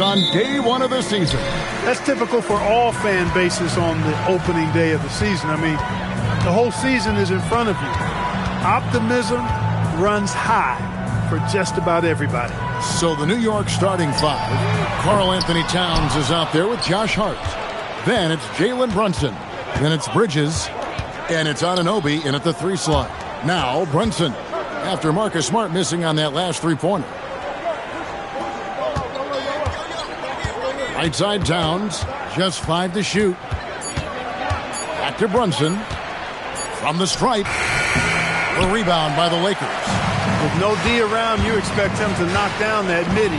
On day one of the season. That's typical for all fan bases on the opening day of the season. I mean, the whole season is in front of you. Optimism runs high for just about everybody. So the New York starting five. Karl Anthony Towns is out there with Josh Hart. Then it's Jalen Brunson. Then it's Bridges. And it's Anunoby in at the 3 slot. Now Brunson after Marcus Smart missing on that last three-pointer. Right side Towns, just 5 to shoot. Back to Brunson. From the stripe. A rebound by the Lakers. With no D around, you expect him to knock down that midi.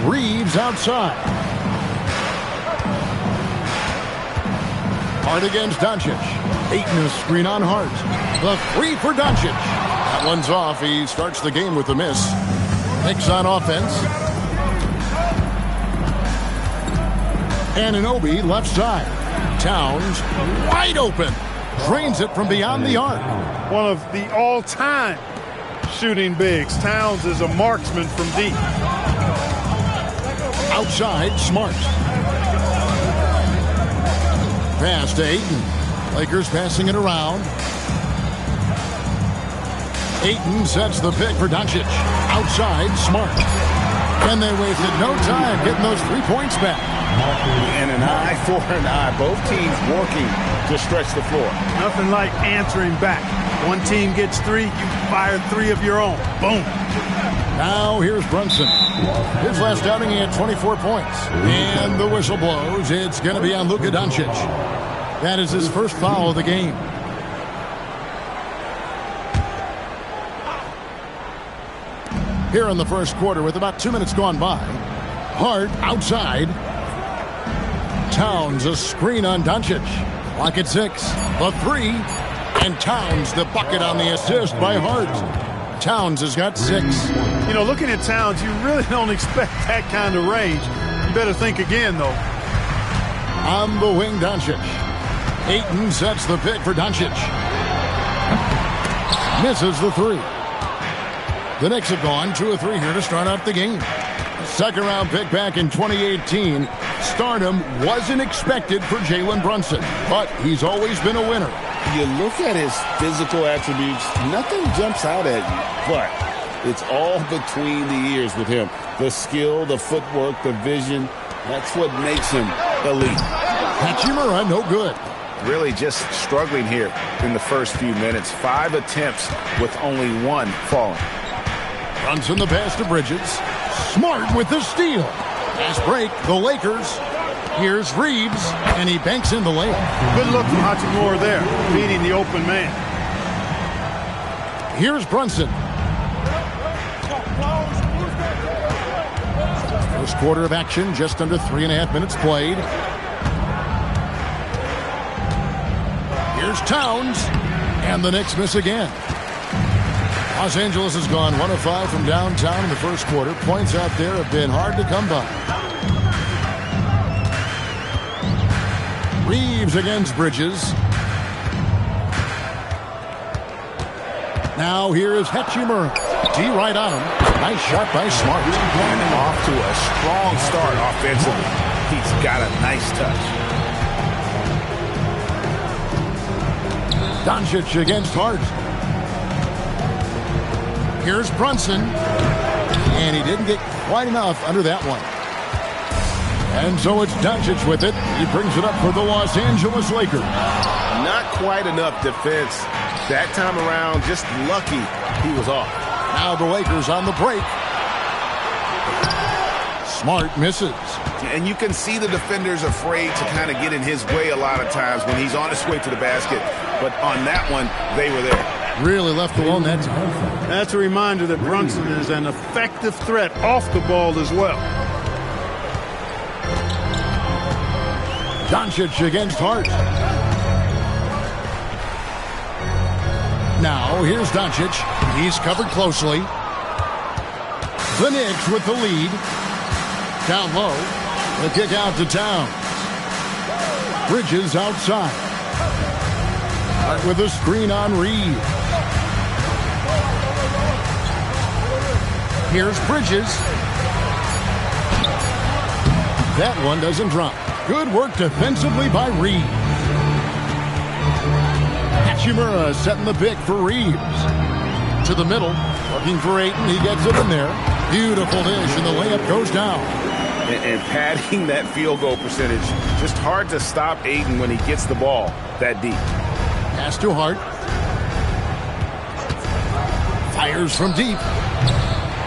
Reeves outside. Hart against Doncic. Ayton a screen on Hart. The 3 for Doncic. That one's off. He starts the game with a miss. Knicks on offense. Anunoby left side. Towns wide open. Drains it from beyond the arc. One of the all-time shooting bigs. Towns is a marksman from deep. Outside, Smart. Pass to Ayton. Lakers passing it around. Ayton sets the pick for Doncic. Outside, Smart. And they wasted no time getting those 3 points back. And an eye for an eye. Both teams working to stretch the floor. Nothing like answering back. One team gets 3, you fire 3 of your own. Boom. Now here's Brunson. His last outing, he had 24 points. And the whistle blows. It's going to be on Luka Doncic. That is his first foul of the game. Here in the first quarter with about 2 minutes gone by. Hart outside. Towns a screen on Doncic. Clock at 6. The 3. And Towns the bucket on the assist by Hart. Towns has got 6. You know, looking at Towns, you really don't expect that kind of range. You better think again, though. On the wing, Doncic. Ayton sets the pick for Doncic. Misses the 3. The Knicks have gone 2 of 3 here to start off the game. Second round pick back in 2018. Stardom wasn't expected for Jalen Brunson, but he's always been a winner. You look at his physical attributes, nothing jumps out at you, but it's all between the ears with him. The skill, the footwork, the vision, that's what makes him elite. Hachimura, no good. Really just struggling here in the first few minutes. 5 attempts with only 1 falling. Brunson the pass to Bridges. Smart with the steal. Pass break, the Lakers. Here's Reeves, and he banks in the layup. Good look from Hachimura there, beating the open man. Here's Brunson. First quarter of action, just under 3.5 minutes played. Here's Towns, and the Knicks miss again. Los Angeles has gone 1 of 5 from downtown in the first quarter. Points out there have been hard to come by. Reeves against Bridges. Now here is Hachimura. D right on him. Nice shot by Smart. And off to a strong start offensively. He's got a nice touch. Doncic against Hart. Here's Brunson. And he didn't get quite enough under that one. And so it's Doncic with it. He brings it up for the Los Angeles Lakers. Not quite enough defense that time around. Just lucky he was off. Now the Lakers on the break. Smart misses. And you can see the defenders afraid to kind of get in his way a lot of times when he's on his way to the basket. But on that one, they were there. Really left alone that time. That's a reminder that Brunson is an effective threat off the ball as well. Doncic against Hart. Now here's Doncic. He's covered closely. The Knicks with the lead. Down low. The kick out to Towns. Bridges outside. Hart with a screen on Reed. Here's Bridges. That one doesn't drop. Good work defensively by Reeves. Hachimura setting the pick for Reeves. To the middle, looking for Ayton. He gets it in there. Beautiful dish, and the layup goes down. And padding that field goal percentage, just hard to stop Ayton when he gets the ball that deep. Pass to Hart. Fires from deep.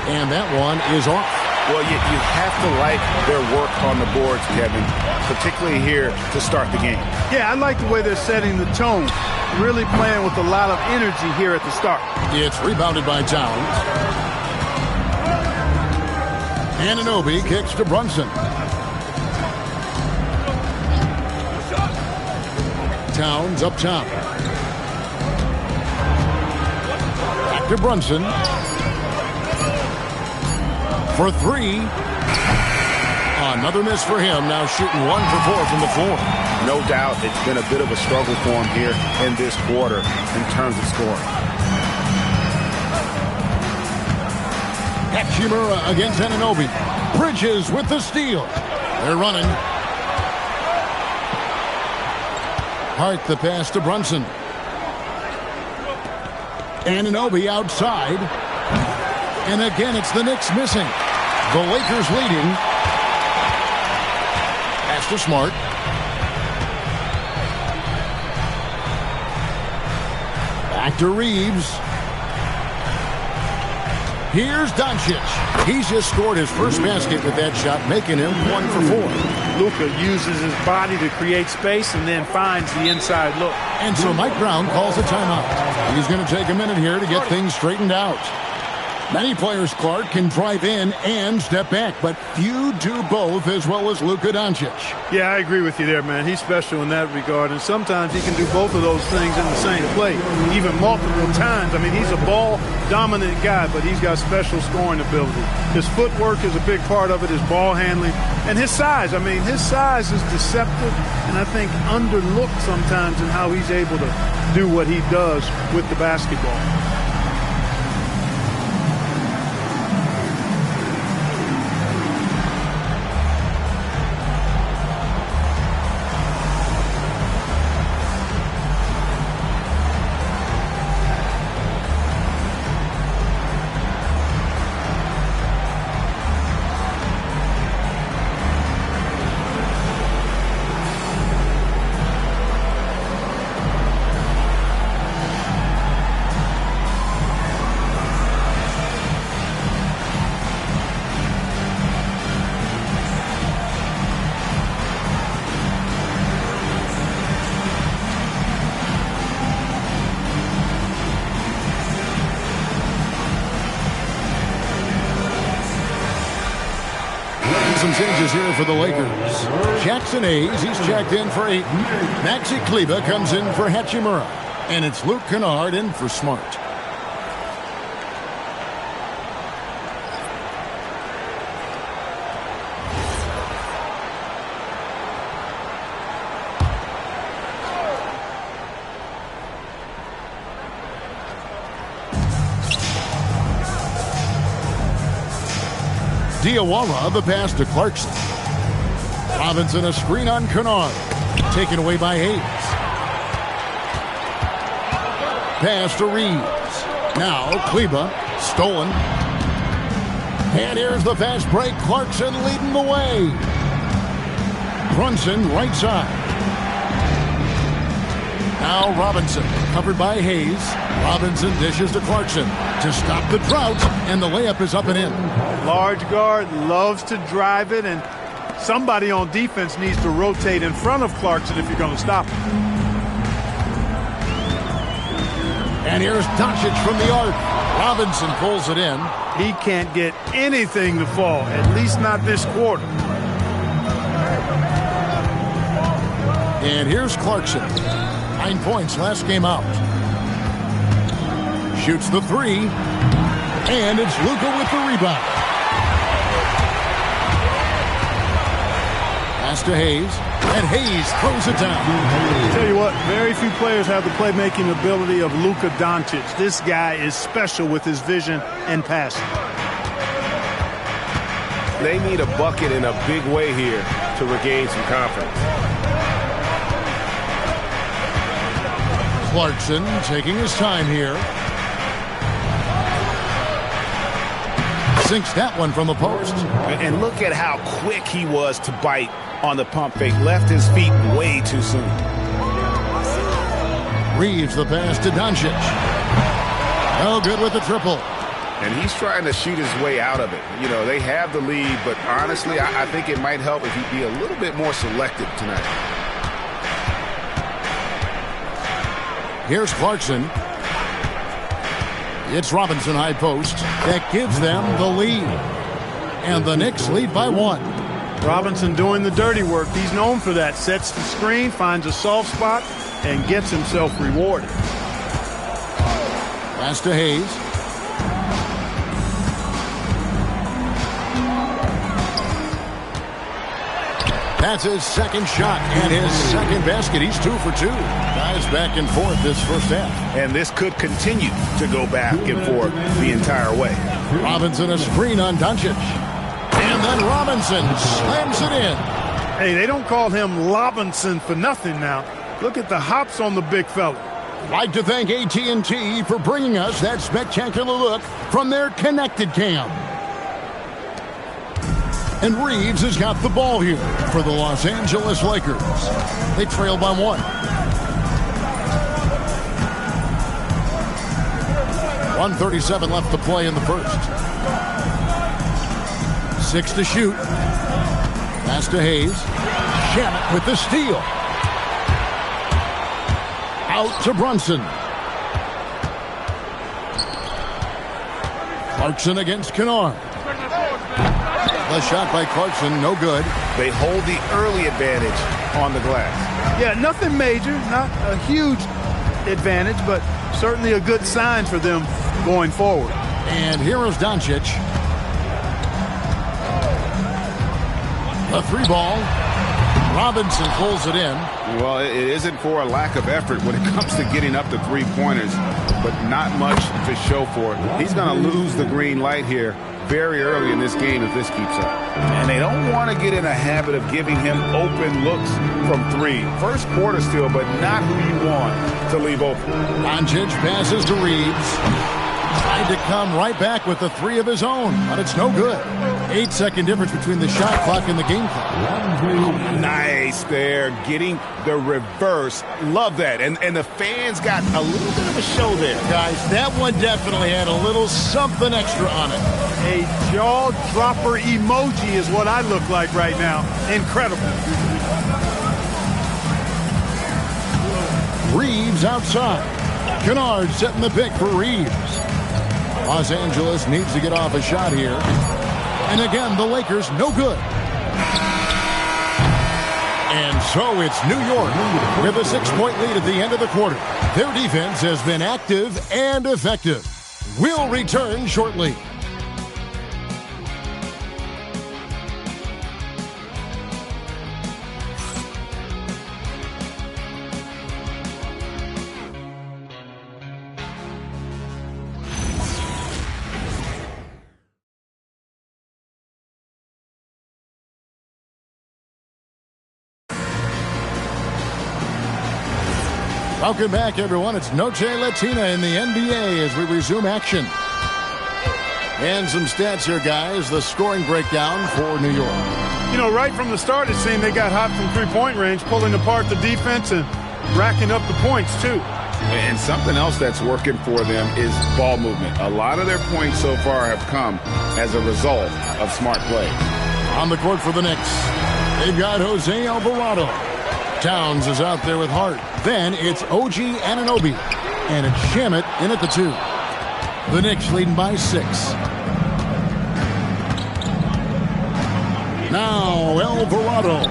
And that one is off. Well, you have to like their work on the boards, Kevin, particularly here to start the game. Yeah, I like the way they're setting the tone. Really playing with a lot of energy here at the start. It's rebounded by Towns. Anunoby kicks to Brunson. Towns up top. Back to Brunson. For three. Another miss for him. Now shooting 1 for 4 from the floor. No doubt it's been a bit of a struggle for him here in this quarter in terms of scoring. Hachimura against Anunoby. Bridges with the steal. They're running. Hart the pass to Brunson. Anunoby outside. And again, it's the Knicks missing. The Lakers leading. Pass to Smart. Back to Reeves. Here's Doncic. He's just scored his first basket with that shot, making him 1 for 4. Luka uses his body to create space and then finds the inside look. And so Mike Brown calls a timeout. He's going to take a minute here to get things straightened out. Many players, Clark, can drive in and step back, but few do both as well as Luka Doncic. Yeah, I agree with you there, man. He's special in that regard, and sometimes he can do both of those things in the same play, even multiple times. I mean, he's a ball-dominant guy, but he's got special scoring ability. His footwork is a big part of it, his ball handling, and his size. I mean, his size is deceptive, and I think underlooked sometimes in how he's able to do what he does with the basketball. Some changes here for the Lakers. Jackson Hayes, he's checked in for Ayton. Maxi Kleber comes in for Hachimura. And it's Luke Kennard in for Smart. Diawara, the pass to Clarkson. Robinson, a screen on Kunad. Taken away by Hayes. Pass to Reeves. Now, Kleber, stolen. And here's the fast break. Clarkson leading the way. Brunson, right side. Now Robinson, covered by Hayes. Robinson dishes to Clarkson to stop the drought, and the layup is up and in. Large guard loves to drive it, and somebody on defense needs to rotate in front of Clarkson if you're going to stop him. And here's Doncic from the arc. Robinson pulls it in. He can't get anything to fall, at least not this quarter. And here's Clarkson. 9 points last game out. Shoots the three. And it's Luka with the rebound. Pass to Hayes. And Hayes throws it down. I'll tell you what, very few players have the playmaking ability of Luka Doncic. This guy is special with his vision and passing. They need a bucket in a big way here to regain some confidence. Clarkson taking his time here. Sinks that one from the post. And look at how quick he was to bite on the pump fake. Left his feet way too soon. Reeves the pass to Doncic. No good with the triple. And he's trying to shoot his way out of it. You know, they have the lead, but honestly, I think it might help if he'd be a little bit more selective tonight. Here's Clarkson. It's Robinson high post. That gives them the lead. And the Knicks lead by 1. Robinson doing the dirty work. He's known for that. Sets the screen, finds a soft spot, and gets himself rewarded. Pass to Hayes. That's his second shot and his second basket. He's 2 for 2. Guys back and forth this first half. And this could continue to go back and forth the entire way. Robinson a screen on Doncic. And then Robinson slams it in. Hey, they don't call him Lobinson for nothing now. Look at the hops on the big fella. I'd like to thank AT&T for bringing us that spectacular look from their connected cam. And Reeves has got the ball here for the Los Angeles Lakers. They trail by 1. 1:37 left to play in the first. 6 to shoot. Pass to Hayes. Shamet with the steal. Out to Brunson. Clarkson against Kunad. The shot by Clarkson, no good. They hold the early advantage on the glass. Yeah, nothing major, not a huge advantage, but certainly a good sign for them going forward. And here is Doncic. The 3 ball. Robinson pulls it in. Well, it isn't for a lack of effort when it comes to getting up to 3-pointers, but not much to show for it. He's going to lose the green light here very early in this game if this keeps up. And they don't want to get in a habit of giving him open looks from 3. First quarter still, but not who you want to leave open. Doncic passes to Reeves. Tried to come right back with the 3 of his own, but it's no good. 8-second difference between the shot clock and the game clock. Nice there, getting the reverse. Love that. And the fans got a little bit of a show there. Guys, that one definitely had a little something extra on it. A jaw-dropper emoji is what I look like right now. Incredible. Reeves outside. Kunad setting the pick for Reeves. Los Angeles needs to get off a shot here. And again, the Lakers no good. And so it's New York with a 6-point lead at the end of the quarter. Their defense has been active and effective. We'll return shortly. Welcome back, everyone. It's Noche Latina in the NBA as we resume action. And some stats here, guys. The scoring breakdown for New York. You know, right from the start, it seemed they got hot from three-point range, pulling apart the defense and racking up the points, too. And something else that's working for them is ball movement. A lot of their points so far have come as a result of smart play. On the court for the Knicks, they've got Jose Alvarado. Towns is out there with Hart. Then it's OG Anunoby. And it's Shamet in at the 2. The Knicks leading by 6. Now Alvarado.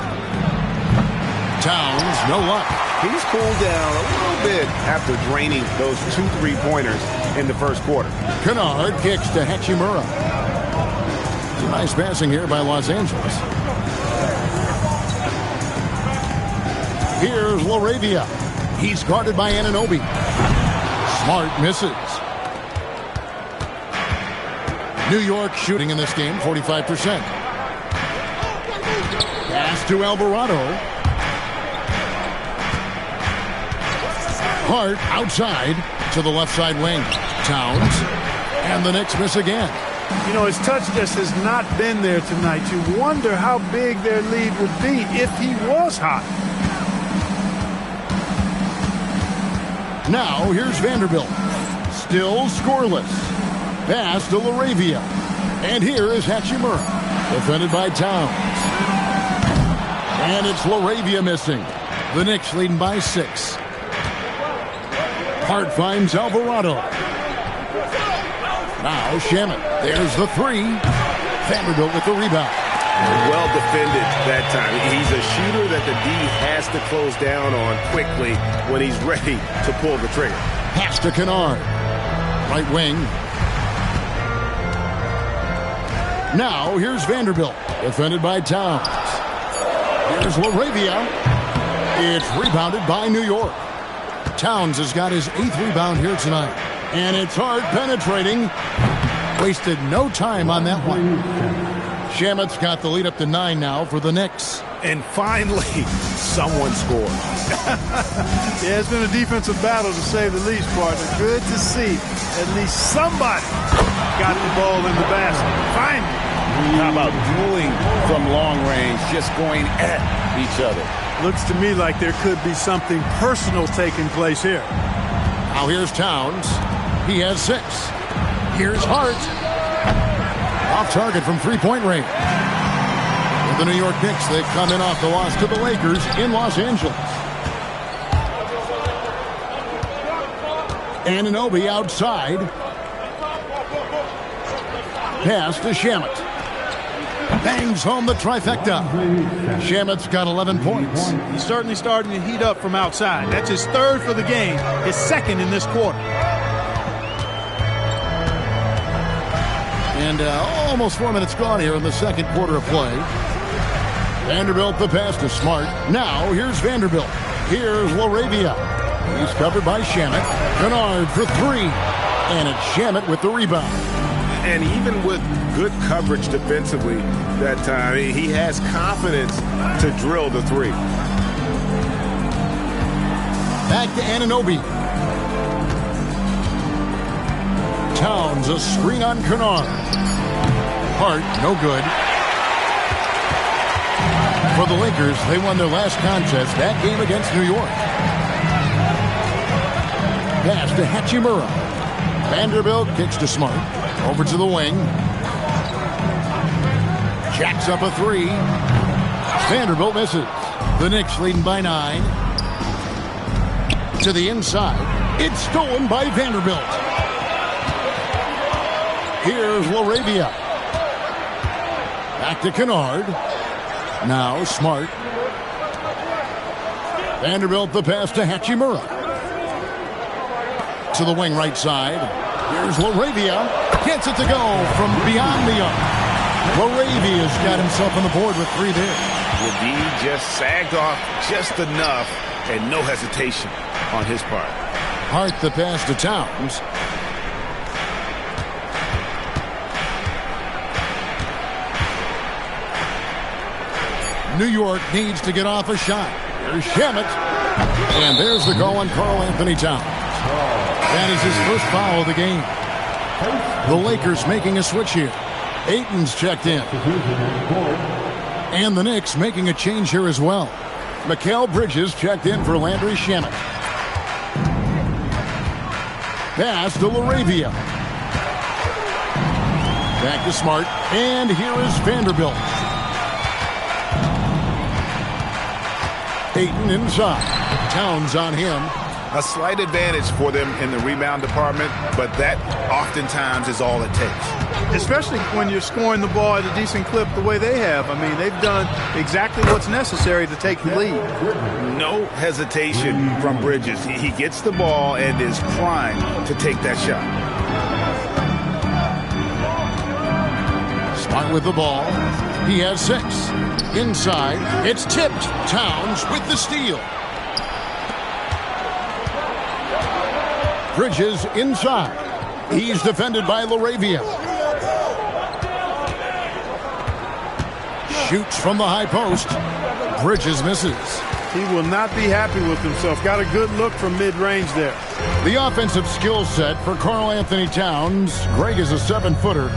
Towns, no luck. He's cooled down a little bit after draining those 2 3-pointers in the first quarter. Kunad kicks to Hachimura. Some nice passing here by Los Angeles. Here's Laravia. He's guarded by Anunoby. Smart misses. New York shooting in this game, 45%. Pass to Alvarado. Hart outside to the left side wing. Towns. And the Knicks miss again. You know, his touch just has not been there tonight. You wonder how big their lead would be if he was hot. Now here's Vanderbilt. Still scoreless. Pass to LaRavia. And here is Hachimura. Defended by Towns. And it's LaRavia missing. The Knicks leading by 6. Hart finds Alvarado. Now Shamet. There's the 3. Vanderbilt with the rebound. Well defended that time. He's a shooter that the D has to close down on quickly when he's ready to pull the trigger. Pass to Kunad. Right wing. Now here's Vanderbilt. Defended by Towns. Here's LaRavia. It's rebounded by New York. Towns has got his 8th rebound here tonight. And it's Hart penetrating. Wasted no time on that one. Shamet's got the lead up to 9 now for the Knicks. And finally, someone scored. Yeah, it's been a defensive battle to say the least, partner. Good to see at least somebody got the ball in the basket. Finally. How about dueling from long range, just going at each other? Looks to me like there could be something personal taking place here. Now here's Towns. He has 6. Here's Hart. Off target from three-point range. With the New York Knicks, they come in off the loss to the Lakers in Los Angeles. Anunoby outside. Pass to Shamet. Bangs home the trifecta. Shamet's got 11 points. He's certainly starting to heat up from outside. That's his 3rd for the game, his 2nd in this quarter. And almost 4 minutes gone here in the second quarter of play. Vanderbilt the pass to Smart. Now here's Vanderbilt. Here's LaRavia. He's covered by Shamet. Kunad for 3. And it's Shamet with the rebound. And even with good coverage defensively that time, he has confidence to drill the 3. Back to Anunoby. Towns, a screen on Kunad. Hart, no good. For the Lakers, they won their last contest, that game against New York. Pass to Hachimura. Vanderbilt kicks to Smart. Over to the wing. Jacks up a 3. Vanderbilt misses. The Knicks leading by 9. To the inside. It's stolen by Vanderbilt. Here's LaRavia. Back to Kunad. Now Smart. Vanderbilt the pass to Hachimura. To the wing right side. Here's LaRavia. Gets it to go from beyond the arc. LaRavia's got himself on the board with 3 there. The D just sagged off just enough and no hesitation on his part. Hart the pass to Towns. New York needs to get off a shot. There's Shamet. And there's the goal on Karl Anthony Towns. That is his first foul of the game. The Lakers making a switch here. Ayton's checked in. And the Knicks making a change here as well. Mikal Bridges checked in for Landry Shamet. Pass to LaRavia. Back to Smart. And here is Vanderbilt. Ayton inside. Towns on him. A slight advantage for them in the rebound department, but that oftentimes is all it takes. Especially when you're scoring the ball at a decent clip the way they have. I mean, they've done exactly what's necessary to take the lead. No hesitation from Bridges. He gets the ball and is primed to take that shot. Smart with the ball. He has 6. Inside. It's tipped. Towns with the steal. Bridges inside. He's defended by LaRavia. Shoots from the high post. Bridges misses. He will not be happy with himself. Got a good look from mid-range there. The offensive skill set for Karl Anthony Towns, Greg is a 7-footer,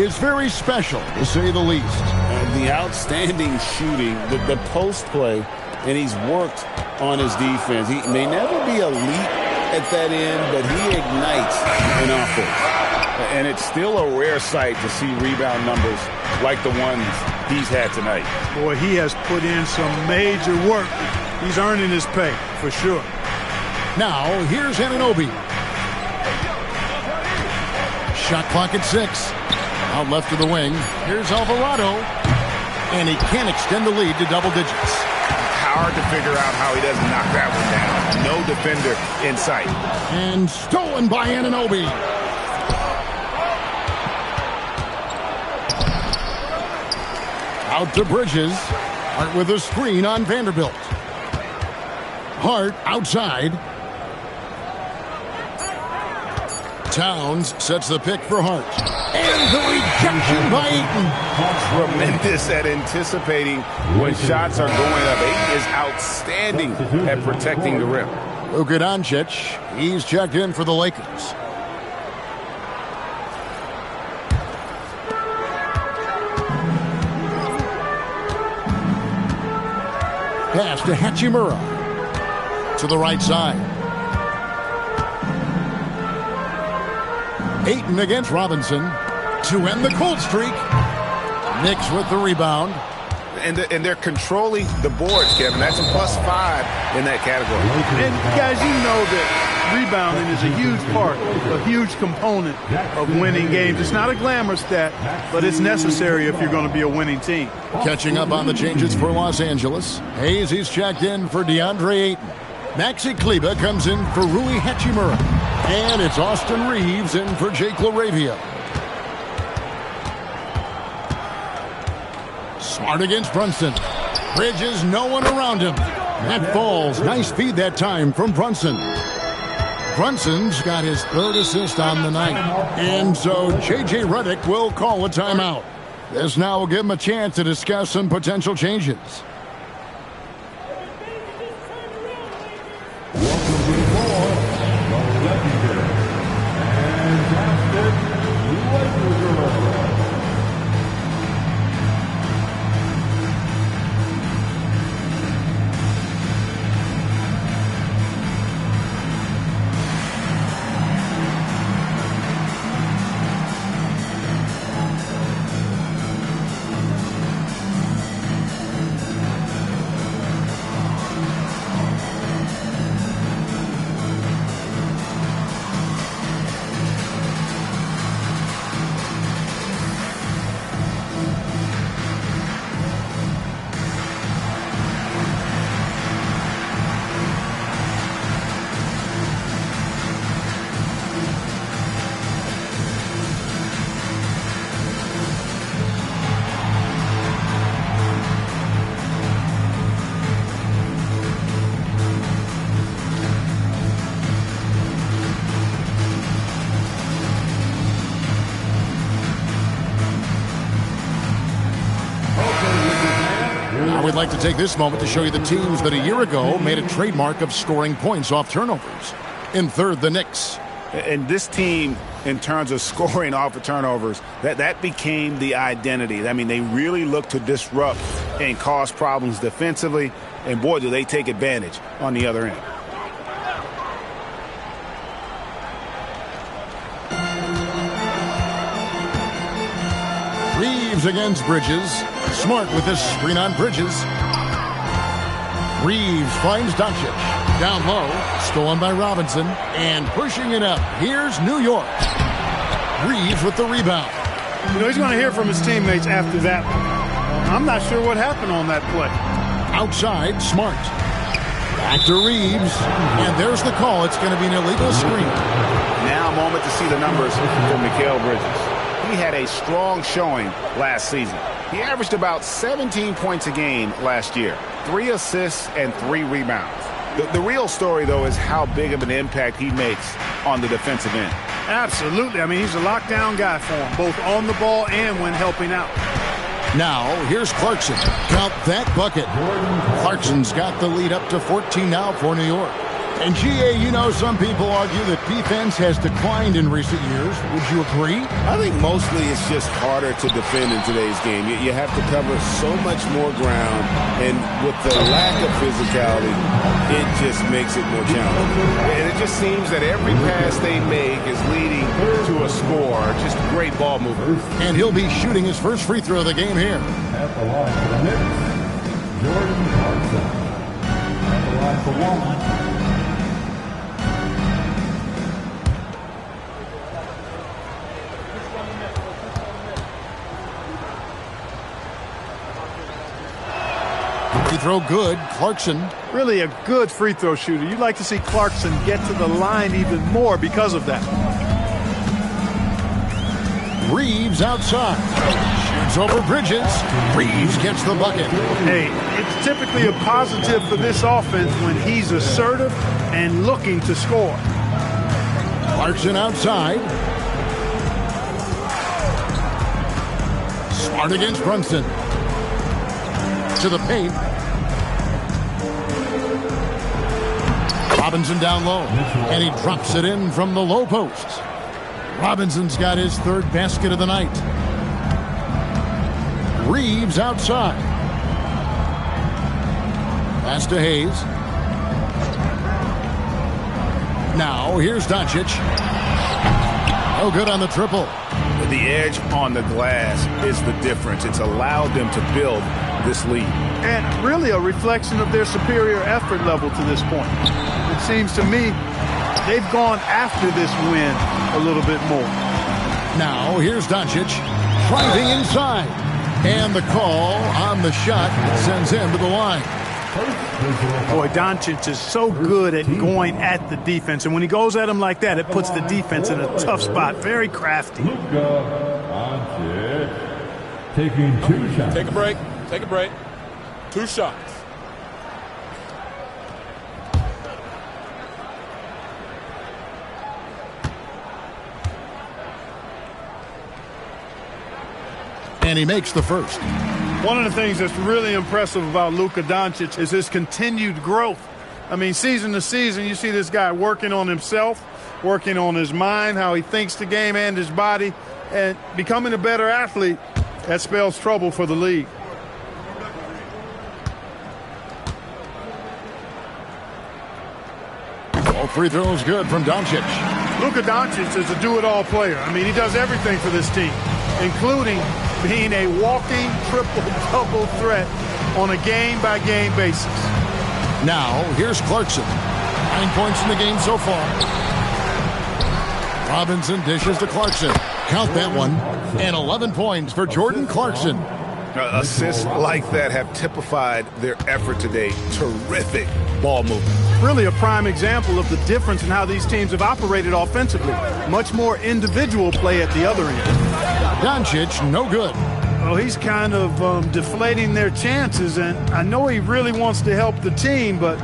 is very special, to say the least. And the outstanding shooting, the post play, and he's worked on his defense. He may never be elite at that end, but he ignites an offense. And it's still a rare sight to see rebound numbers like the ones he's had tonight. Boy, he has put in some major work. He's earning his pay, for sure. Now, here's Anunoby. Shot clock at 6. Out left to the wing. Here's Alvarado. And he can't extend the lead to double digits. Hard to figure out how he doesn't knock that one down. No defender in sight. And stolen by Anunoby. Out to Bridges. Hart with a screen on Vanderbilt. Hart outside. Towns sets the pick for Hart. And the rejection by Ayton. Tremendous at anticipating when shots are going up. Ayton is outstanding at protecting the rim. Luka Doncic, he's checked in for the Lakers. Pass to Hachimura. To the right side. Ayton against Robinson to end the cold streak. Knicks with the rebound. And they're controlling the boards, Kevin. That's a +5 in that category. And guys, you know that rebounding is a huge part, a huge component of winning games. It's not a glamour stat, but it's necessary if you're going to be a winning team. Catching up on the changes for Los Angeles. Hayes, he's checked in for DeAndre Ayton. Maxi Kleber comes in for Rui Hachimura. And it's Austin Reeves in for Jake LaRavia. Smart against Brunson. Bridges, no one around him. That falls. Nice feed that time from Brunson. Brunson's got his 3rd assist on the night. And so J.J. Redick will call a timeout. This now will give him a chance to discuss some potential changes. We'd like to take this moment to show you the teams that a year ago made a trademark of scoring points off turnovers. In 3rd, the Knicks. And this team, in terms of scoring off of turnovers, that became the identity. I mean, they really look to disrupt and cause problems defensively. And, boy, do they take advantage on the other end. Reeves against Bridges. Smart with this screen on Bridges. Reeves finds Doncic. Down low. Stolen by Robinson. And pushing it up. Here's New York. Reeves with the rebound. You know, he's going to hear from his teammates after that one. I'm not sure what happened on that play. Outside, Smart. Back to Reeves. And there's the call. It's going to be an illegal screen. Now a moment to see the numbers for Mikal Bridges. He had a strong showing last season. He averaged about 17 points a game last year, 3 assists and 3 rebounds. The real story, though, is how big of an impact he makes on the defensive end. Absolutely. I mean, he's a lockdown guy for him, both on the ball and when helping out. Now, here's Clarkson. Count that bucket. Clarkson's got the lead up to 14 now for New York. And, GA, you know, some people argue that defense has declined in recent years. Would you agree? I think mostly it's just harder to defend in today's game. You have to cover so much more ground, and with the lack of physicality, it just makes it more challenging. And it just seems that every pass they make is leading to a score. Just great ball movement. And he'll be shooting his first free throw of the game here. At the line for the Knicks, Jordan Clarkson. At the line for one. Free throw good. Clarkson. Really a good free throw shooter. You'd like to see Clarkson get to the line even more because of that. Reeves outside. Shoots over Bridges. Reeves gets the bucket. Hey, it's typically a positive for this offense when he's assertive and looking to score. Clarkson outside. Smart against Brunson. To the paint. Robinson down low. And he drops it in from the low post. Robinson's got his third basket of the night. Reeves outside. Pass to Hayes. Now here's Doncic. No good on the triple. The edge on the glass is the difference. It's allowed them to build this lead. And really a reflection of their superior effort level to this point. It seems to me they've gone after this win a little bit more. Now here's Doncic driving inside. And the call on the shot sends him to the line. Boy, Doncic is so good at going at the defense. And when he goes at him like that, it puts the defense in a tough spot. Very crafty. Doncic taking 2 shots. Take a break. Take a break. 2 shots. And he makes the first. One of the things that's really impressive about Luka Doncic is his continued growth. I mean, season to season, you see this guy working on himself, working on his mind, how he thinks the game and his body, and becoming a better athlete. That spells trouble for the league. All free throws good from Doncic. Luka Doncic is a do-it-all player. I mean, he does everything for this team, including being a walking triple-double threat on a game-by-game basis. Now, here's Clarkson. 9 points in the game so far. Robinson dishes to Clarkson. Count that one. And 11 points for Jordan Clarkson. Assists like that have typified their effort today. Terrific ball movement. Really a prime example of the difference in how these teams have operated offensively. Much more individual play at the other end. Doncic, no good. Well, he's kind of deflating their chances, and I know he really wants to help the team, but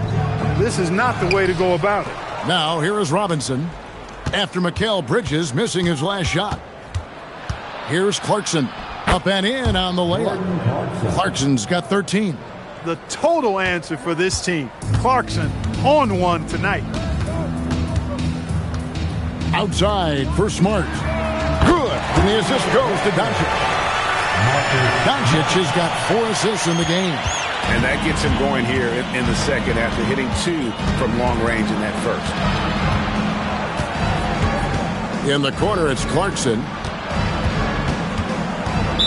this is not the way to go about it. Now, here is Robinson. After Mikal Bridges missing his last shot. Here's Clarkson. Up and in on the layup. Clarkson's got 13. The total answer for this team. Clarkson on one tonight. Outside for Smart. Good. And the assist goes to Doncic. Doncic has got 4 assists in the game. And that gets him going here in the second after hitting 2 from long range in that first. In the corner, it's Clarkson.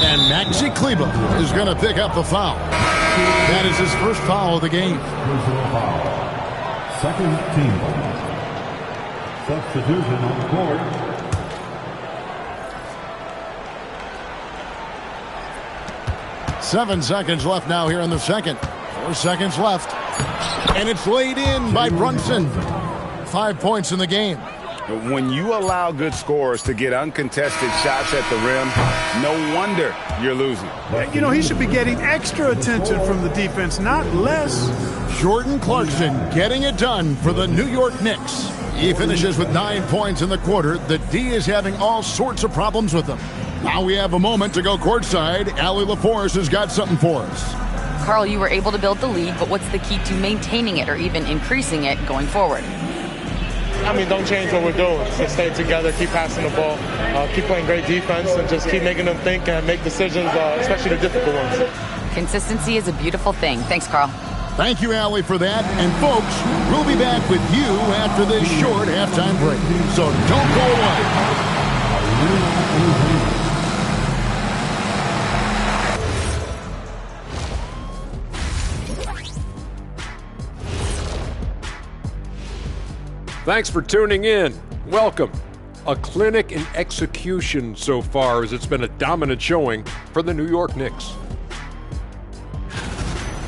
And Maxi Kleba is going to pick up the foul. That is his first foul of the game. Second team. Substitution on the court. Seven seconds left now here in the second. 4 seconds left. And it's laid in by Brunson. 5 points in the game. When you allow good scorers to get uncontested shots at the rim, no wonder you're losing. You know, he should be getting extra attention from the defense, not less. Jordan Clarkson getting it done for the New York Knicks. He finishes with 9 points in the quarter. The D is having all sorts of problems with him. Now we have a moment to go courtside. Allie LaForce has got something for us. Carl, you were able to build the lead, but what's the key to maintaining it or even increasing it going forward? I mean, don't change what we're doing. Just stay together, keep passing the ball, keep playing great defense, and just keep making them think and make decisions, especially the difficult ones. Consistency is a beautiful thing. Thanks, Carl. Thank you, Allie, for that. And, folks, we'll be back with you after this short halftime break. So don't go away. Thanks for tuning in. Welcome. A clinic in execution so far, as it's been a dominant showing for the New York Knicks.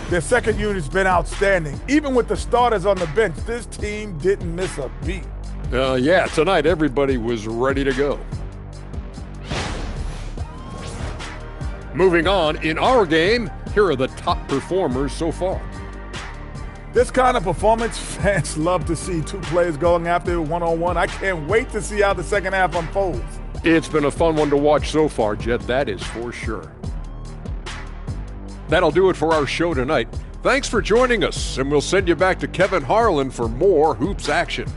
Their second unit's been outstanding. Even with the starters on the bench, this team didn't miss a beat. Yeah, tonight everybody was ready to go. Moving on, in our game, here are the top performers so far. This kind of performance, fans love to see. Two players going after it one-on-one. I can't wait to see how the second half unfolds. It's been a fun one to watch so far, Jet, that is for sure. That'll do it for our show tonight. Thanks for joining us, and we'll send you back to Kevin Harlan for more Hoops action.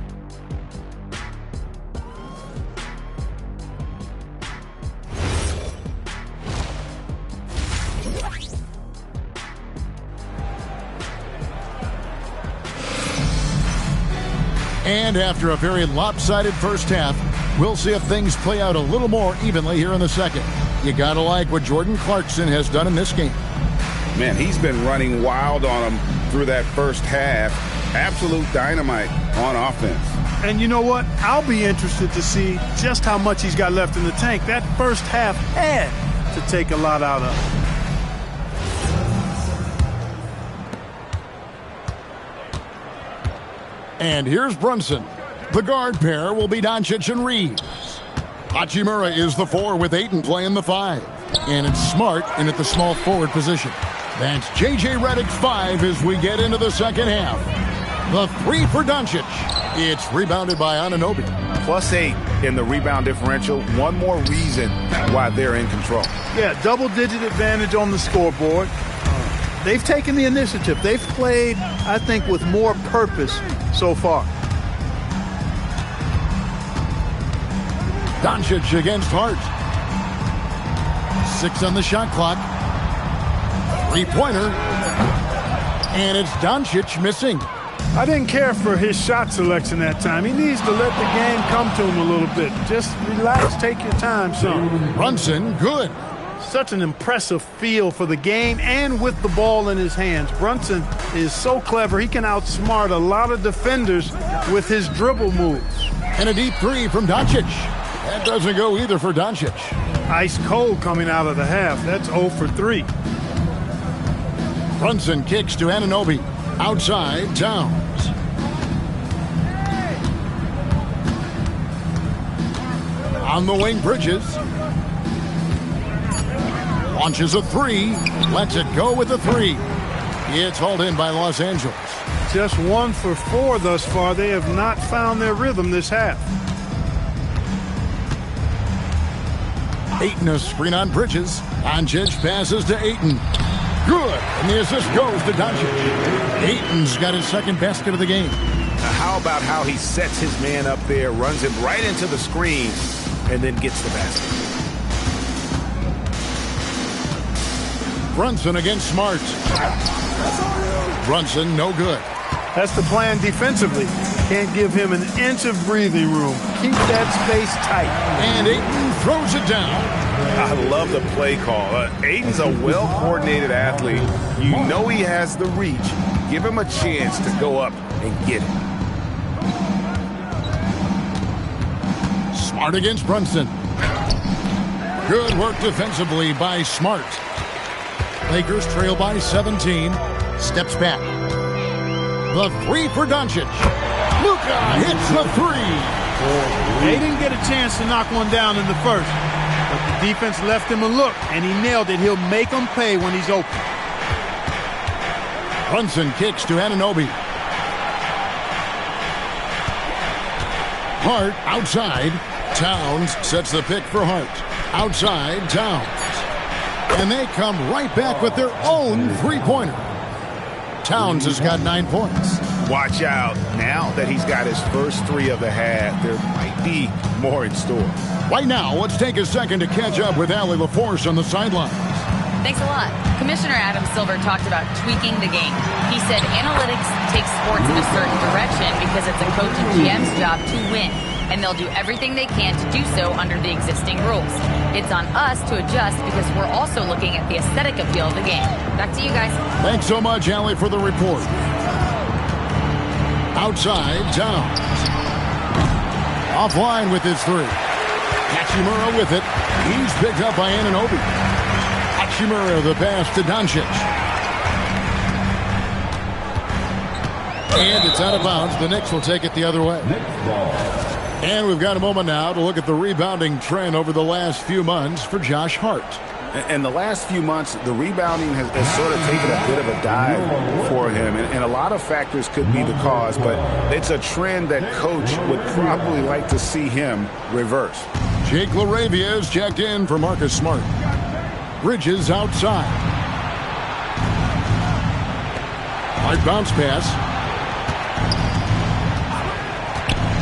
And after a very lopsided first half, we'll see if things play out a little more evenly here in the second. You gotta like what Jordan Clarkson has done in this game. Man, he's been running wild on him through that first half. Absolute dynamite on offense. And you know what? I'll be interested to see just how much he's got left in the tank. That first half had to take a lot out of him. And here's Brunson. The guard pair will be Doncic and Reeves. Hachimura is the 4 with Ayton playing the 5. And it's Smart in at the small forward position. That's J.J. Redick's 5 as we get into the second half. The 3 for Doncic. It's rebounded by Anunoby. +8 in the rebound differential. One more reason why they're in control. Yeah, double-digit advantage on the scoreboard. They've taken the initiative. They've played, I think, with more purpose so far. Doncic against Hart. 6 on the shot clock. 3-pointer. And it's Doncic missing. I didn't care for his shot selection that time. He needs to let the game come to him a little bit. Just relax, take your time, son. Brunson, good. Such an impressive feel for the game and with the ball in his hands. Brunson is so clever. He can outsmart a lot of defenders with his dribble moves. And a deep 3 from Doncic. That doesn't go either for Doncic. Ice cold coming out of the half. That's 0 for 3. Brunson kicks to Anunoby. Outside, Towns. On the wing, Bridges. Launches a 3. Lets it go with a 3. It's hauled in by Los Angeles. Just 1 for 4 thus far. They have not found their rhythm this half. Ayton a screen on Bridges. Doncic passes to Ayton. Good. And the assist goes to Doncic. Ayton's got his second basket of the game. Now how about how he sets his man up there, runs him right into the screen, and then gets the basket. Brunson against Smart. Brunson, no good. That's the plan defensively. Can't give him an inch of breathing room. Keep that space tight. And Ayton throws it down. I love the play call. Ayton's a well-coordinated athlete. You know he has the reach. Give him a chance to go up and get it. Smart against Brunson. Good work defensively by Smart. Lakers trail by 17. Steps back. The 3 for Doncic. Luka hits the 3. They didn't get a chance to knock one down in the first. But the defense left him a look, and he nailed it. He'll make them pay when he's open. Brunson kicks to Anunoby. Hart outside. Towns sets the pick for Hart. Outside, Towns. And they come right back with their own three-pointer. Towns has got 9 points. Watch out. Now that he's got his first 3 of the half, there might be more in store. Right now, let's take a second to catch up with Allie LaForce on the sidelines. Thanks a lot. Commissioner Adam Silver talked about tweaking the game. He said analytics take sports in a certain direction because it's a coach and GM's job to win, and they'll do everything they can to do so under the existing rules. It's on us to adjust because we're also looking at the aesthetic appeal of the game. Back to you guys. Thanks so much, Allie, for the report. Outside, Towns. Offline with his 3. Hachimura with it. He's picked up by Anunoby. Hachimura the pass to Doncic. And it's out of bounds. The Knicks will take it the other way. And we've got a moment now to look at the rebounding trend over the last few months for Josh Hart. In the last few months, the rebounding has sort of taken a bit of a dive for him. And a lot of factors could be the cause, but it's a trend that coach would probably like to see him reverse. Jake LaRavia is checked in for Marcus Smart. Bridges outside. Hard bounce pass.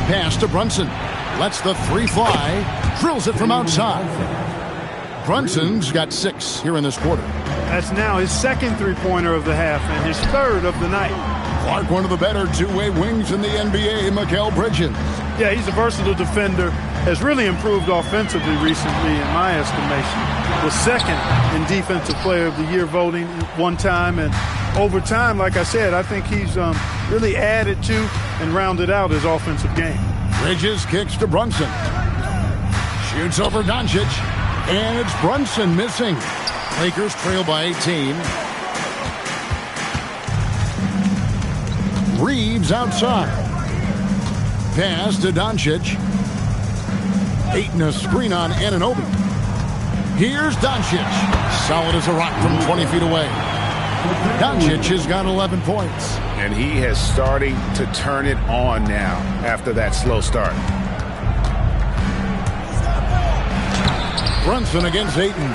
Pass to Brunson. Lets the 3 fly. Drills it from outside. Brunson's got 6 here in this quarter. That's now his second three-pointer of the half and his third of the night. Clark, one of the better two-way wings in the NBA, Mikal Bridges. Yeah, he's a versatile defender. Has really improved offensively recently, in my estimation. Was second in Defensive Player of the Year voting one time. And over time, like I said, I think he's really added to and rounded out his offensive game. Bridges kicks to Brunson. Shoots over Doncic. And it's Brunson missing. Lakers trail by 18. Reeves outside. Pass to Doncic. Ayton a screen on Anunoby. Here's Doncic. Solid as a rock from 20 feet away. Doncic has got 11 points. And he has starting to turn it on now after that slow start. Brunson against Ayton.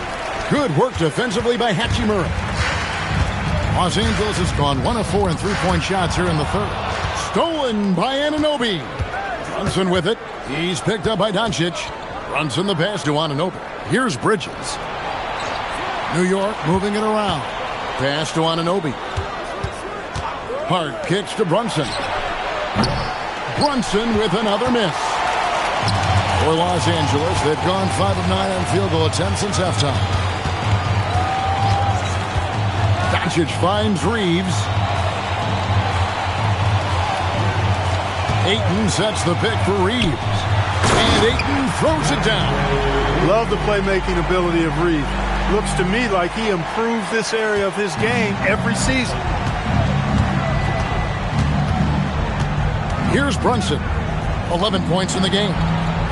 Good work defensively by Hachimura. Los Angeles has gone 1 of 4 in three-point shots here in the third. Stolen by Anunoby. Brunson with it. He's picked up by Doncic. Brunson the pass to Anunoby. Here's Bridges. New York moving it around. Pass to Anunoby. Hart kicks to Brunson. Brunson with another miss. For Los Angeles, they've gone 5 of 9 on field goal attempts since halftime. Doncic finds Reeves. Ayton sets the pick for Reeves. And Ayton throws it down. Love the playmaking ability of Reeves. Looks to me like he improves this area of his game every season. Here's Brunson. 11 points in the game.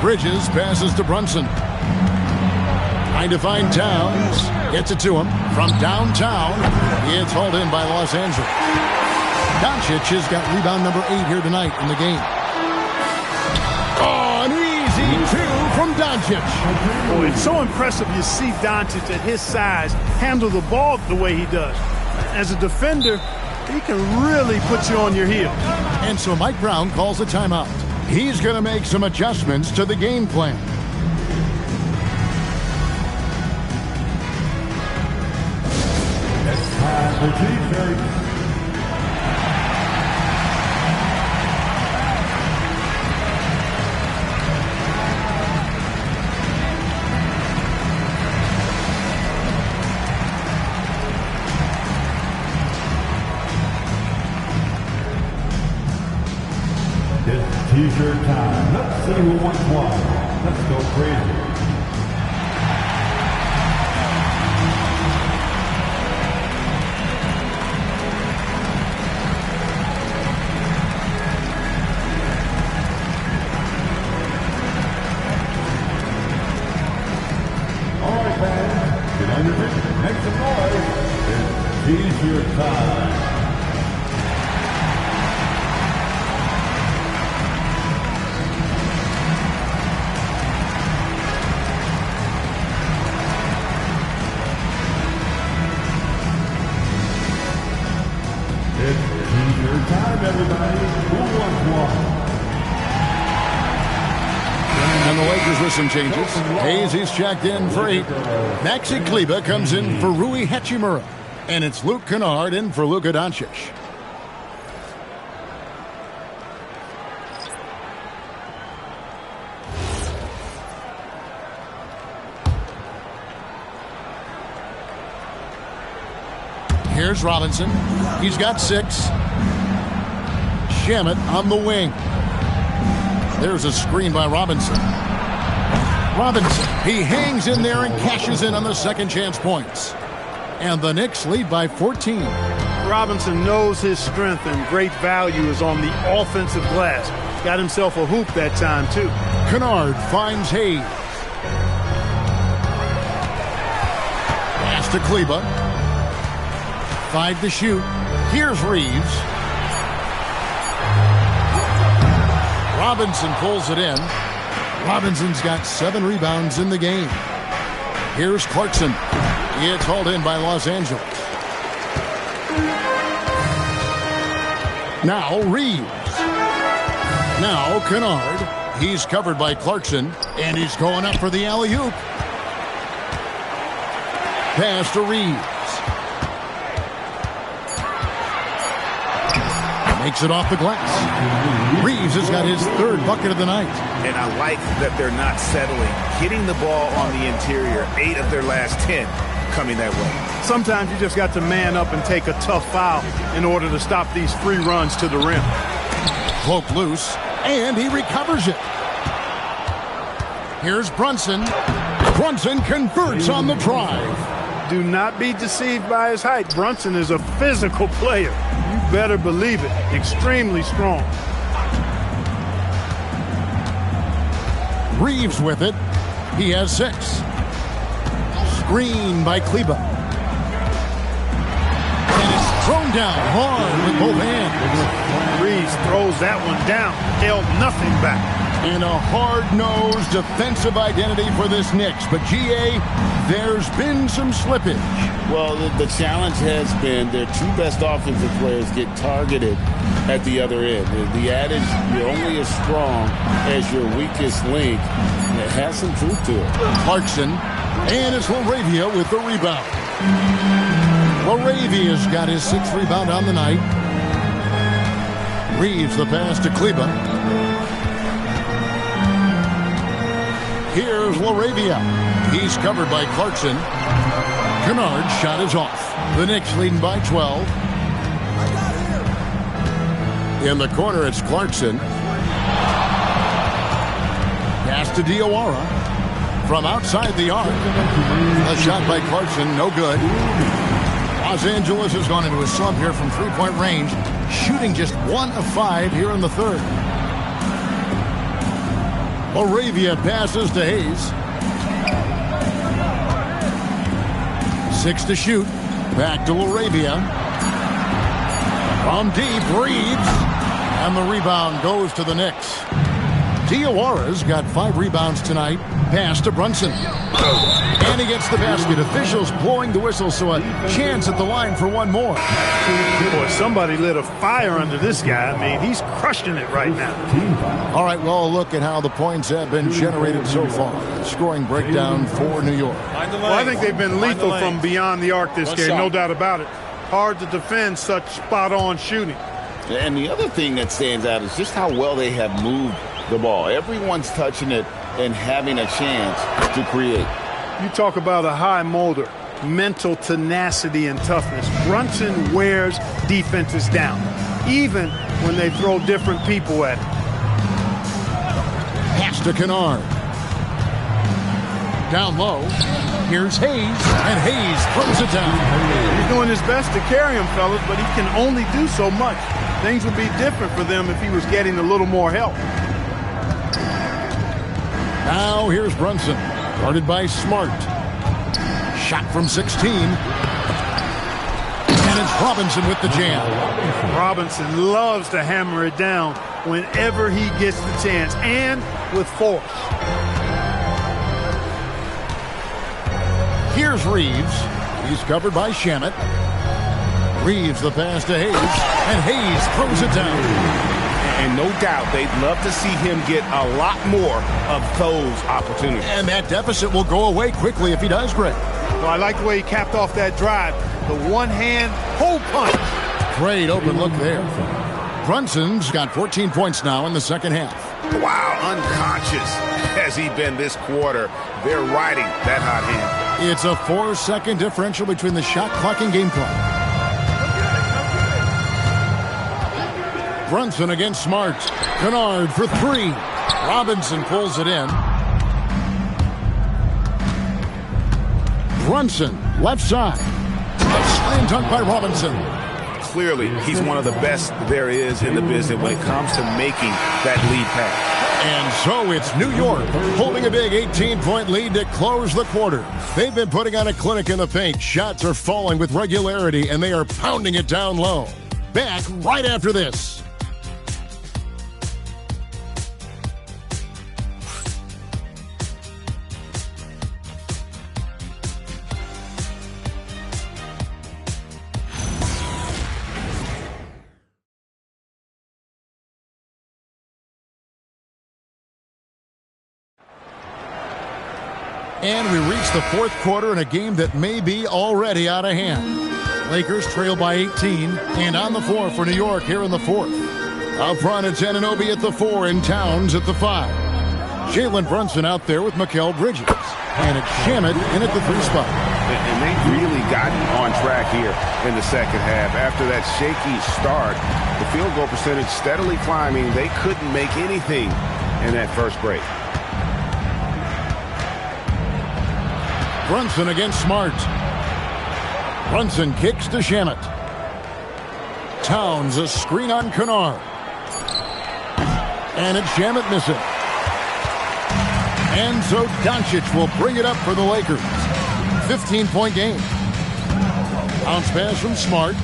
Bridges passes to Brunson. Trying to find Towns. Gets it to him from downtown. It's hauled in by Los Angeles. Doncic has got rebound number 8 here tonight in the game. Oh, an easy 2 from Doncic. Boy, it's so impressive you see Doncic at his size handle the ball the way he does. As a defender, he can really put you on your heels. And so Mike Brown calls a timeout. He's going to make some adjustments to the game plan. It's time for defense. T-shirt time. Let's see who wants one. Let's go crazy. All right, fans. Get on your feet. Make some noise. It's T-shirt time. It's junior time, everybody. Who wants one? And the Lakers with some changes. Hayes, he's checked in for 8. Maxi Kleber comes in for Rui Hachimura. And it's Luke Kennard in for Luka Doncic. Here's Robinson. He's got 6. Shamet on the wing. There's a screen by Robinson. Robinson, he hangs in there and cashes in on the second chance points. And the Knicks lead by 14. Robinson knows his strength and great value is on the offensive glass. Got himself a hoop that time, too. Kennard finds Hayes. Pass to Kleber. 5 to shoot. Here's Reeves. Robinson pulls it in. Robinson's got 7 rebounds in the game. Here's Clarkson. It's hauled in by Los Angeles. Now Reeves. Now Kennard. He's covered by Clarkson, and he's going up for the alley-oop. Pass to Reeves. Makes it off the glass. Reeves has got his 3rd bucket of the night. And I like that they're not settling. Hitting the ball on the interior, 8 of their last 10 coming that way. Sometimes you just got to man up and take a tough foul in order to stop these free runs to the rim. Cloak loose, and he recovers it. Here's Brunson. Brunson converts on the drive. Do not be deceived by his height. Brunson is a physical player. You better believe it. Extremely strong. Reeves with it. He has 6. Screen by Kleber. And it's thrown down hard with both hands. Reeves throws that one down. Held nothing back. And a hard-nosed defensive identity for this Knicks. But, G.A., there's been some slippage. Well, the challenge has been their 2 best offensive players get targeted at the other end. The adage, you're only as strong as your weakest link, and it has some truth to it. Clarkson, and it's LaRavia with the rebound. LaRavia's got his 6th rebound on the night. Reeves the pass to Kleber. Here's LaRavia. He's covered by Clarkson. Kennard's shot is off. The Knicks leading by 12. In the corner, it's Clarkson. Pass to Diawara. From outside the arc. A shot by Clarkson, no good. Los Angeles has gone into a slump here from 3-point range, shooting just 1 of 5 here in the 3rd. LaRavia passes to Hayes. 6 to shoot. Back to LaRavia. From deep, Reeves. And the rebound goes to the Knicks. Diawara's got 5 rebounds tonight. Pass to Brunson. And he gets the basket. Officials blowing the whistle, so a chance at the line for one more. Boy, somebody lit a fire under this guy. I mean, he's crushing it right now. All right, well, look at how the points have been generated so far. Scoring breakdown for New York. Well, I think they've been lethal from beyond the arc this game, no doubt about it. Hard to defend such spot-on shooting. And the other thing that stands out is just how well they have moved the ball. Everyone's touching it and having a chance to create. You talk about a high molder, mental tenacity and toughness. Brunson wears defenses down, even when they throw different people at him. Pass to Kennard. Down low. Here's Hayes, and Hayes throws it down. He's doing his best to carry him, fellas, but he can only do so much. Things would be different for them if he was getting a little more help. Now here's Brunson, guarded by Smart. Shot from 16. And it's Robinson with the jam. Robinson loves to hammer it down whenever he gets the chance, and with force. Here's Reeves. He's covered by Shamet. Reeves the pass to Hayes, and Hayes throws it down. And no doubt they'd love to see him get a lot more of those opportunities. And that deficit will go away quickly if he does, Greg. Well, I like the way he capped off that drive. The one-hand hole punch. Great open look there. Brunson's got 14 points now in the second half. Wow, unconscious has he been this quarter. They're riding that hot hand. It's a 4-second differential between the shot clock and game clock. Brunson against Smart. Kunad for three. Robinson pulls it in. Brunson, left side. A slam dunk by Robinson. Clearly, he's one of the best there is in the business when it comes to making that lead pass. And so it's New York holding a big 18-point lead to close the quarter. They've been putting on a clinic in the paint. Shots are falling with regularity, and they are pounding it down low. Back right after this. And we reach the fourth quarter in a game that may be already out of hand. Lakers trail by 18, and on the floor for New York here in the fourth. Up front, it's Anunoby at the 4 and Towns at the 5. Jalen Brunson out there with Mikal Bridges. And it's Shamet in at the 3 spot. And they've really gotten on track here in the second half. After that shaky start, the field goal percentage steadily climbing. They couldn't make anything in that first break. Brunson against Smart. Brunson kicks to Shamet. Towns a screen on Kunad. And it's Shamet missing. And so Doncic will bring it up for the Lakers. 15-point game. Bounce pass from Smart.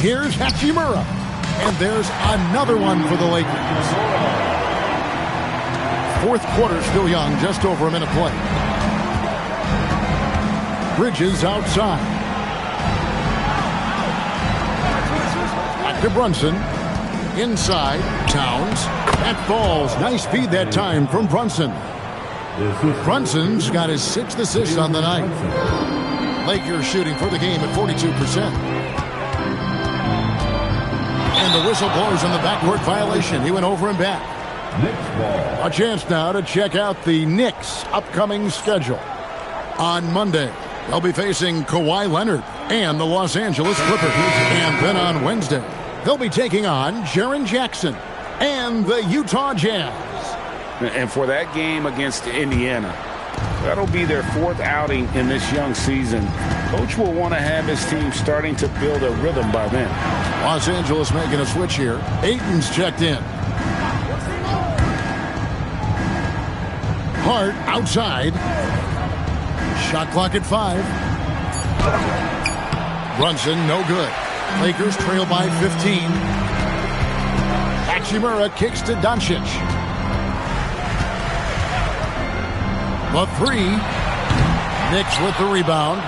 Here's Hachimura. And there's another one for the Lakers. Fourth quarter still young, just over a minute play. Bridges outside. Back to Brunson. Inside, Towns. That falls. Nice feed that time from Brunson. Brunson's got his 6th assist on the night. Lakers shooting for the game at 42%. And the whistle blows on the backcourt violation. He went over and back. A chance now to check out the Knicks' upcoming schedule. On Monday, they'll be facing Kawhi Leonard and the Los Angeles Clippers. And then on Wednesday, they'll be taking on Jaren Jackson and the Utah Jazz. And for that game against Indiana, that'll be their 4th outing in this young season. Coach will want to have his team starting to build a rhythm by then. Los Angeles making a switch here. Ayton's checked in. Hart outside. Shot clock at 5. Brunson, no good. Lakers trail by 15. Hachimura kicks to Doncic. The 3. Knicks with the rebound.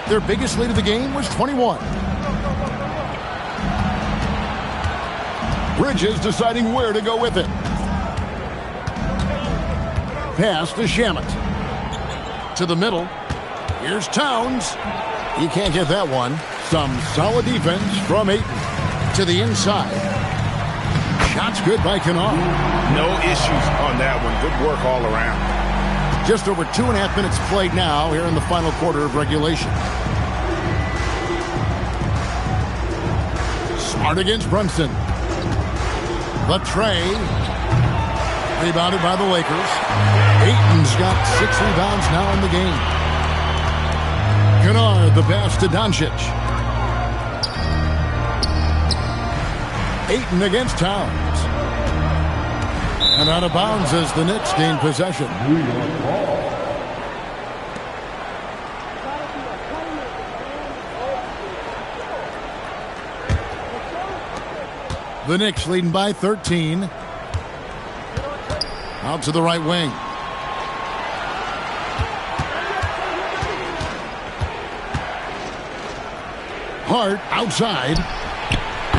Their biggest lead of the game was 21. Bridges deciding where to go with it. Pass to Shamet. To the middle. Here's Towns. He can't get that one. Some solid defense from Ayton. To the inside. Shots good by Kunad. No issues on that one. Good work all around. Just over 2.5 minutes played now here in the final quarter of regulation. Smart against Brunson. The tray. Rebounded by the Lakers. Ayton's got 6 rebounds now in the game. Kunad the pass to Doncic. Ayton against Towns. And out of bounds as the Knicks gain possession. The Knicks leading by 13. Out to the right wing. Hart outside.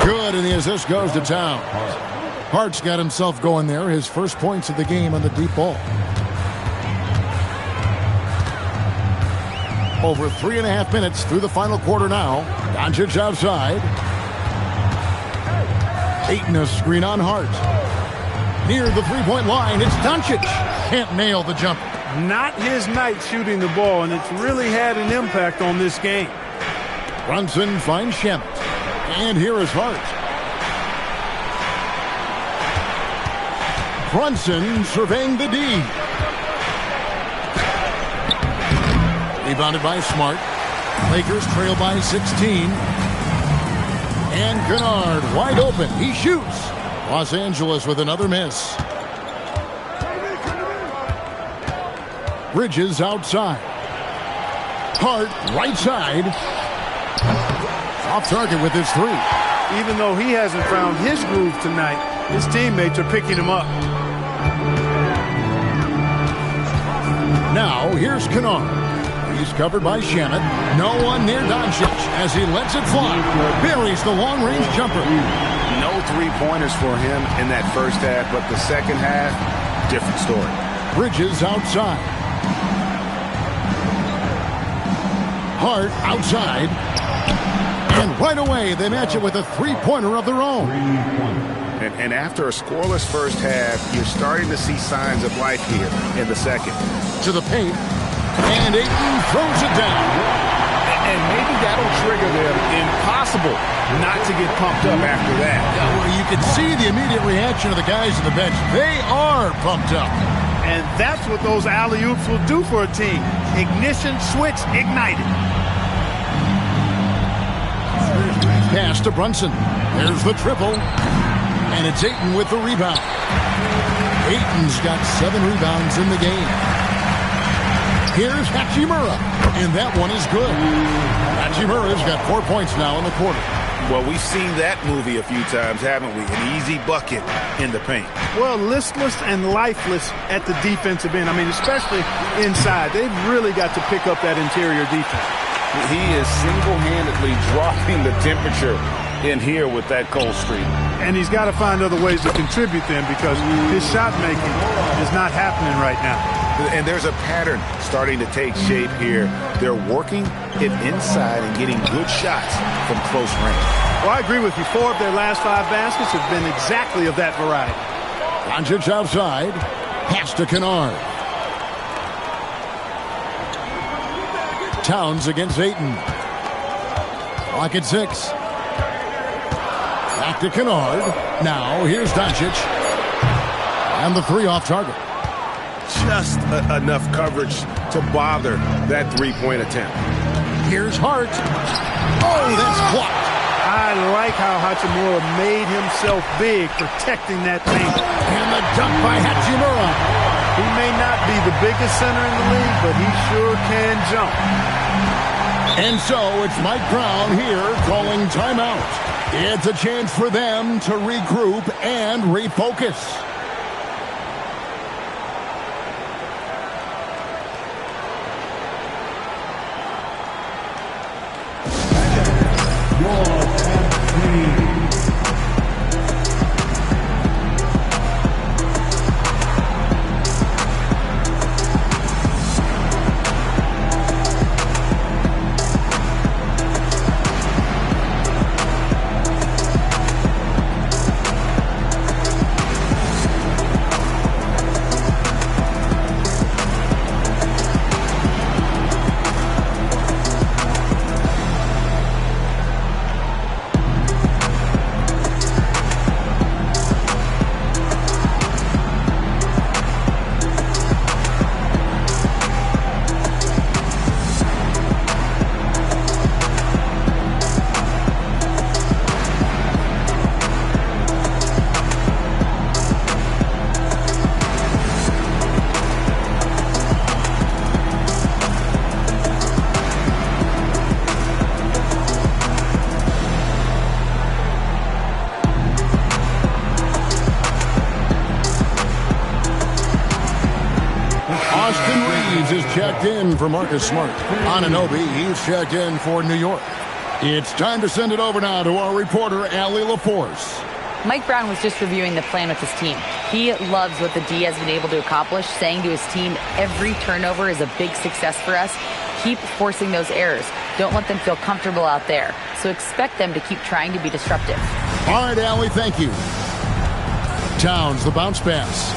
Good, and the assist goes to Towns. Hart's got himself going there. His first points of the game on the deep ball. Over 3.5 minutes through the final quarter now. Doncic outside. Ayton a screen on Hart. Near the three-point line, it's Doncic. Can't nail the jumper. Not his night shooting the ball, and it's really had an impact on this game. Brunson finds Shamet. And here is Hart. Brunson surveying the D. Rebounded by Smart. Lakers trail by 16. And Kunad wide open. He shoots. Los Angeles with another miss. Bridges outside. Hart right side. Off target with his three. Even though he hasn't found his groove tonight, his teammates are picking him up. Now here's Kunad. He's covered by Shamet. No one near Doncic as he lets it fly. Buries the long-range jumper. No three-pointers for him in that first half, but the second half, different story. Bridges outside. Hart outside. And right away, they match it with a three-pointer of their own. And after a scoreless first half, you're starting to see signs of life here in the second. To the paint. And Ayton throws it down. And maybe that'll trigger them. Impossible not to get pumped up after that. Yeah, well, you can see the immediate reaction of the guys on the bench. They are pumped up. And that's what those alley-oops will do for a team. Ignition switch ignited. Pass to Brunson. There's the triple. And it's Ayton with the rebound. Ayton's got 7 rebounds in the game. Here's Hachimura. And that one is good. Hachimura's got 4 points now in the quarter. Well, we've seen that movie a few times, haven't we? An easy bucket in the paint. Well, listless and lifeless at the defensive end. I mean, especially inside. They've really got to pick up that interior defense. He is single-handedly dropping the temperature in here with that cold streak. And he's got to find other ways to contribute then because his shot making is not happening right now. And there's a pattern starting to take shape here. They're working it inside and getting good shots from close range. Well, I agree with you. 4 of their last 5 baskets have been exactly of that variety. Doncic outside. Pass to Kunad. Towns against Ayton. Clock at 6. Back to Kunad. Now here's Doncic. And the 3 off target. Just enough coverage to bother that three-point attempt. Here's Hart. Oh, that's blocked. I like how Hachimura made himself big protecting that paint. And the dunk by Hachimura. He may not be the biggest center in the league, but he sure can jump. And so it's Mike Brown here calling timeout. It's a chance for them to regroup and refocus. Is checked in for Marcus Smart. Anunoby, he's checked in for New York. It's time to send it over now to our reporter, Allie LaForce. Mike Brown was just reviewing the plan with his team. He loves what the D has been able to accomplish, saying to his team, every turnover is a big success for us. Keep forcing those errors. Don't let them feel comfortable out there. So expect them to keep trying to be disruptive. All right, Allie, thank you. Towns, the bounce pass.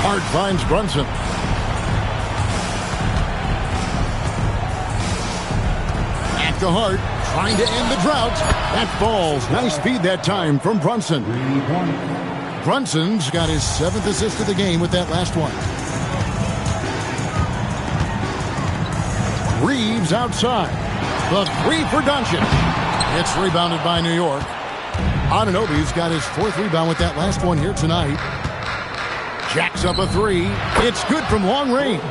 Hart finds Brunson. At the Hart, trying to end the drought. That falls. Nice feed that time from Brunson. Brunson's got his 7th assist of the game with that last one. Reeves outside. The 3 for Doncic. It's rebounded by New York. Anunoby's got his 4th rebound with that last one here tonight. Jacks up a 3. It's good from long range.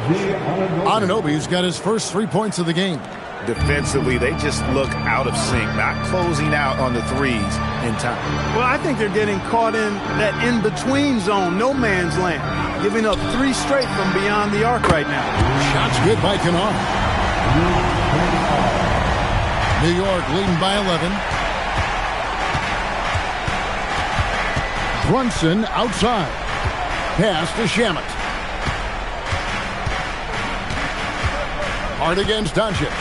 Anunoby's got his first 3 points of the game. Defensively, they just look out of sync, not closing out on the threes in time. Well, I think they're getting caught in that in-between zone, no man's land, giving up 3 straight from beyond the arc right now. Shots good by Kunad. New York leading by 11. Brunson outside. Pass to Shamet. Hart against Doncic.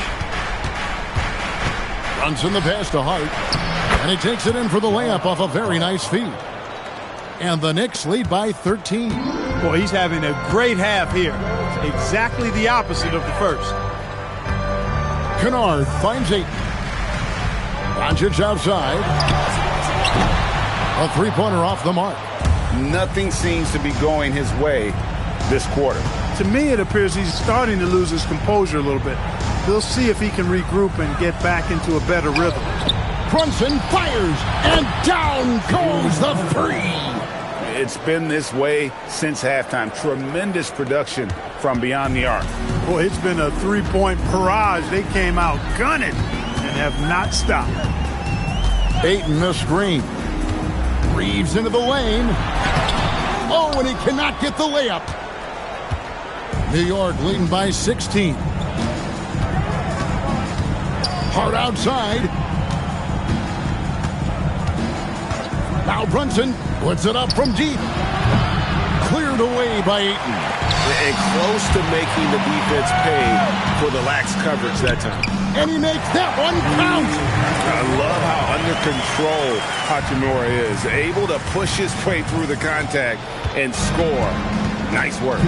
Brunson the pass to Hart. And he takes it in for the layup off a very nice feed. And the Knicks lead by 13. Boy, he's having a great half here. Exactly the opposite of the first. Kunad finds 8. Doncic outside. A 3-pointer off the mark. Nothing seems to be going his way this quarter. To me, it appears he's starting to lose his composure a little bit. We'll see if he can regroup and get back into a better rhythm. Brunson fires, and down goes the 3. It's been this way since halftime. Tremendous production from beyond the arc. Boy, it's been a 3-point barrage. They came out gunning and have not stopped. Ayton the screen. Reeves into the lane. Oh, and he cannot get the layup. New York leading by 16. Hart outside. Now Brunson puts it up from deep. Cleared away by Ayton. And close to making the defense pay for the lax coverage that time. And he makes that one count. I love how under control Hachimura is. Able to push his way through the contact and score. Nice work.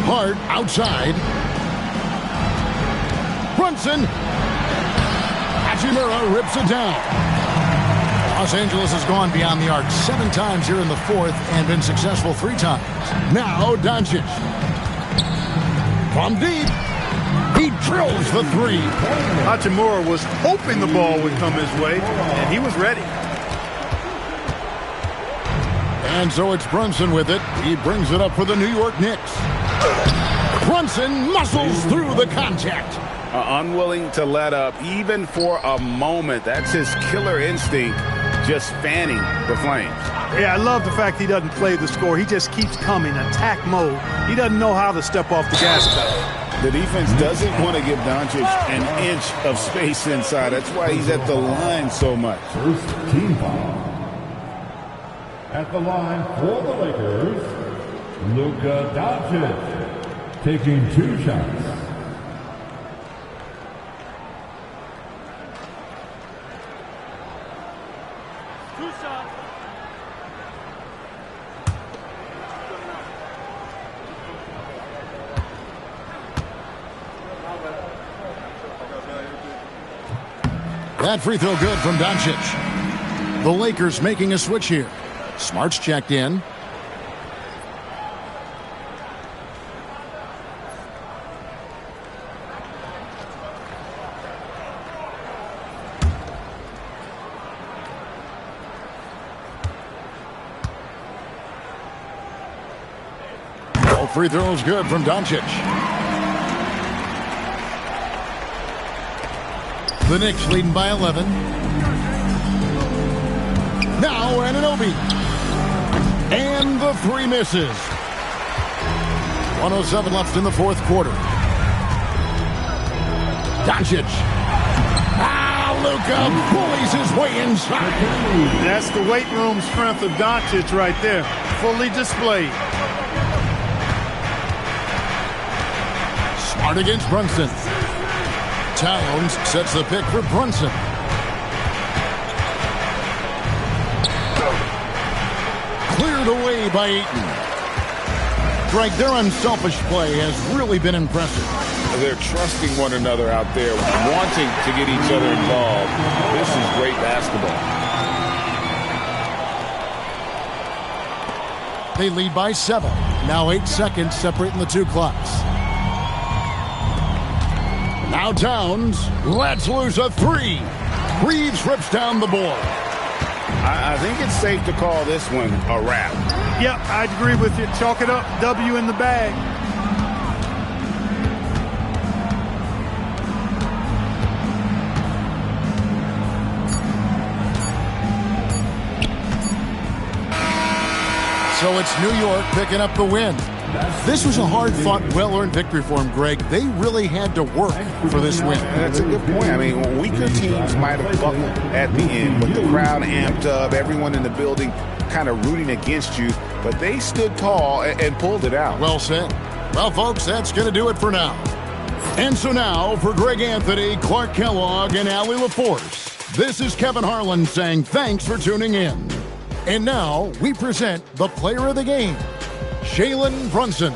Hart outside. Brunson. Hachimura rips it down. Los Angeles has gone beyond the arc 7 times here in the 4th and been successful 3 times. Now Doncic. From deep. He drills the 3. Hachimura was hoping the ball would come his way, and he was ready. And so it's Brunson with it. He brings it up for the New York Knicks. Brunson muscles through the contact. Unwilling to let up even for a moment. That's his killer instinct, just fanning the flames. Yeah, I love the fact he doesn't play the score. He just keeps coming, attack mode. He doesn't know how to step off the gas pedal. The defense doesn't want to give Doncic an inch of space inside. That's why he's at the line so much. First team foul. At the line for the Lakers, Luka Doncic, taking 2 shots. That free throw good from Doncic. The Lakers making a switch here. Smart's checked in. All free throws good from Doncic. The Knicks leading by 11. Now Anunoby. And the 3 misses. 1:07 left in the 4th quarter. Doncic. Luka bullies his way inside. That's the weight room strength of Doncic right there. Fully displayed. Smart against Brunson. Towns sets the pick for Brunson. Cleared away by Ayton. Greg, their unselfish play has really been impressive. They're trusting one another out there, wanting to get each other involved. This is great basketball. They lead by 7. Now 8 seconds separating the two clocks. Now Towns lets loose a 3. Reeves rips down the board. I think it's safe to call this one a wrap. Yep, I'd agree with you. Chalk it up. W in the bag. So it's New York picking up the win. This was a hard-fought, well-earned victory for them, Greg. They really had to work for this win. That's a good point. I mean, weaker teams might have buckled at the end, but the crowd amped up, everyone in the building kind of rooting against you, but they stood tall and pulled it out. Well said. Well, folks, that's going to do it for now. And so now, for Greg Anthony, Clark Kellogg, and Allie LaForce, this is Kevin Harlan saying thanks for tuning in. And now, we present the player of the game, Jalen Brunson.